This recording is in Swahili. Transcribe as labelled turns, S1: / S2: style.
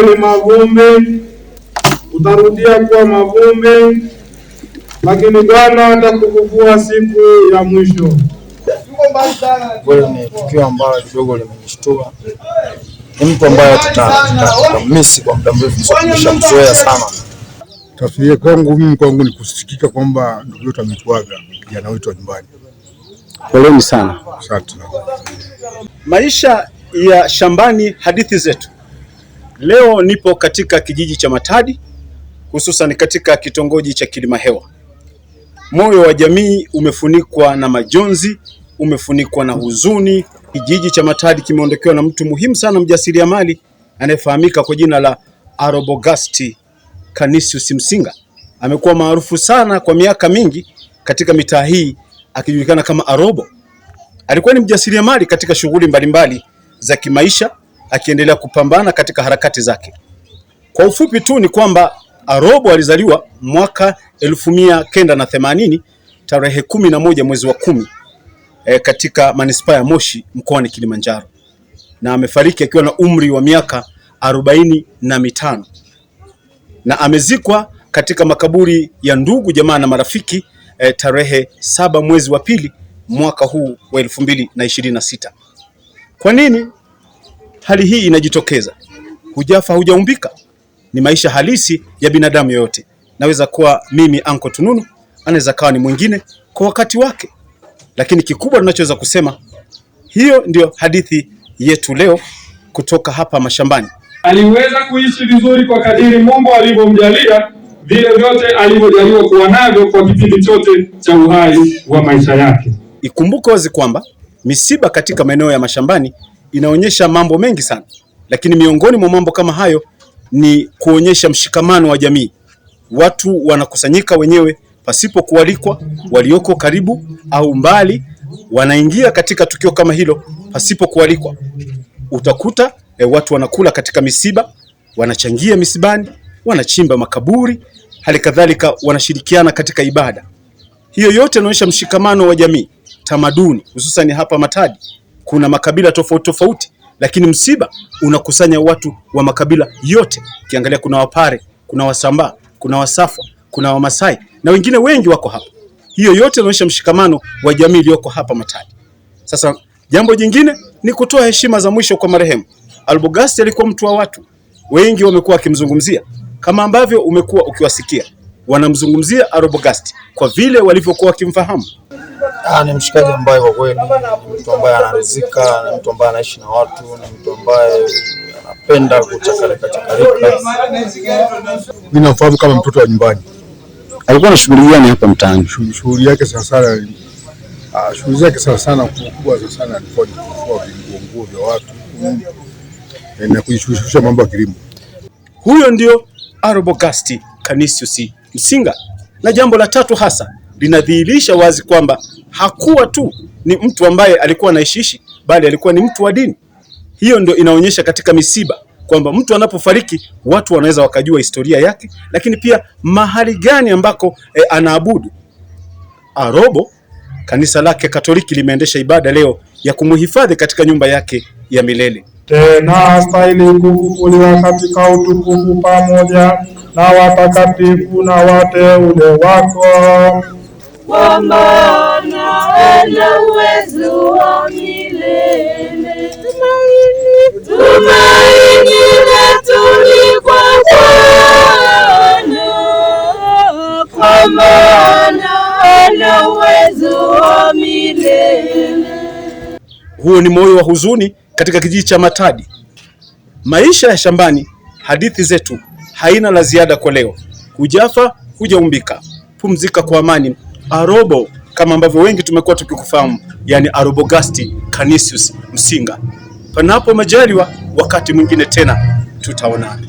S1: wewe ni mavumbi, utarudia kuwa mavumbi, lakini Bwana atakufufua siku ya mwisho.
S2: Kweli ni tukio ambalo kidogo limenishtua. Ni mtu ambaye tutamisi kwa muda mrefu, tumeshamzoea sana.
S3: Tafsiri kwangu ni kusikika kwamba ndugu yetu ametuaga, kijana wetu wa nyumbani.
S2: Poleni sana.
S3: Asante.
S4: Maisha ya shambani, hadithi zetu. Leo nipo katika kijiji cha Matadi, hususan katika kitongoji cha Kilimahewa. Moyo wa jamii umefunikwa na majonzi, umefunikwa na huzuni. Kijiji cha Matadi kimeondokewa na mtu muhimu sana, mjasiriamali anayefahamika kwa jina la Arobogasti Canisius Msinga. Amekuwa maarufu sana kwa miaka mingi katika mitaa hii akijulikana kama Arobo. Alikuwa ni mjasiriamali katika shughuli mbalimbali za kimaisha, akiendelea kupambana katika harakati zake. Kwa ufupi tu ni kwamba Arobo alizaliwa mwaka 1980 tarehe 11 mwezi wa 10 katika manispaa ya Moshi mkoani Kilimanjaro, na amefariki akiwa na umri wa miaka 45 na amezikwa katika makaburi ya ndugu jamaa na marafiki tarehe 7 mwezi wa 2 mwaka huu wa 2026. Kwa nini hali hii inajitokeza? Hujafa hujaumbika. Ni maisha halisi ya binadamu yoyote. Naweza kuwa mimi Anko Tununu, anaweza kawa ni mwingine kwa wakati wake, lakini kikubwa tunachoweza kusema, hiyo ndio hadithi yetu leo kutoka hapa mashambani.
S1: Aliweza kuishi vizuri kwa kadiri Mungu alivyomjalia, vile vyote alivyojaliwa kuwa navyo kwa kipindi chote cha uhai wa maisha yake.
S4: Ikumbuke wazi kwamba misiba katika maeneo ya mashambani inaonyesha mambo mengi sana, lakini miongoni mwa mambo kama hayo ni kuonyesha mshikamano wa jamii. Watu wanakusanyika wenyewe pasipo kualikwa, walioko karibu au mbali wanaingia katika tukio kama hilo pasipo kualikwa. Utakuta watu wanakula katika misiba, wanachangia misibani, wanachimba makaburi, hali kadhalika wanashirikiana katika ibada. Hiyo yote inaonyesha mshikamano wa jamii. Tamaduni hususan hapa Matadi kuna makabila tofauti tofauti, lakini msiba unakusanya watu wa makabila yote. Ukiangalia kuna Wapare, kuna Wasambaa, kuna Wasafwa, kuna Wamasai na wengine wengi wako hapa. Hiyo yote inaonyesha mshikamano wa jamii iliyoko hapa Matadi. Sasa jambo jingine ni kutoa heshima za mwisho kwa marehemu. Arobogasti alikuwa mtu wa watu. Wengi wamekuwa wakimzungumzia kama ambavyo umekuwa ukiwasikia wanamzungumzia Arobogasti kwa vile walivyokuwa wakimfahamu.
S2: Ni mshikaji ambaye kwa kweli ni mtu ambaye anaridhika, ni mtu ambaye anaishi na watu, ni mtu ambaye anapenda kuchakarika.
S3: Mimi nafahamu kama mtoto wa nyumbani.
S2: Alikuwa na shughuli gani hapa mtaani?
S3: Shughuli yake sana kubwa sana alikuwa ni kufua nguo vya watu na kujishughulisha mambo ya kilimo.
S4: Huyo ndio Arobogasti Canisius Msinga. Na jambo la tatu hasa linadhihirisha wazi kwamba hakuwa tu ni mtu ambaye alikuwa anaishiishi, bali alikuwa ni mtu wa dini. Hiyo ndio inaonyesha katika misiba kwamba mtu anapofariki watu wanaweza wakajua historia yake, lakini pia mahali gani ambako anaabudu. Arobo, kanisa lake Katoliki limeendesha ibada leo ya kumhifadhi katika nyumba yake ya milele.
S1: Tena stahili kufufuliwa katika utukufu pamoja na watakatifu na wateule wako,
S5: kwa maana ana uwezo wa milele. Tumaini letu ni kwa Bwana, kwa maana ana uwezo wa milele.
S4: Huo ni moyo wa huzuni katika kijiji cha Matadi. Maisha ya shambani, hadithi zetu, haina la ziada kwa leo. Hujafa hujaumbika, pumzika kwa amani. Arobo, kama ambavyo wengi tumekuwa tukikufahamu, yani Arobogasti Canisius Msinga. Panapo majaliwa wakati mwingine tena tutaonana.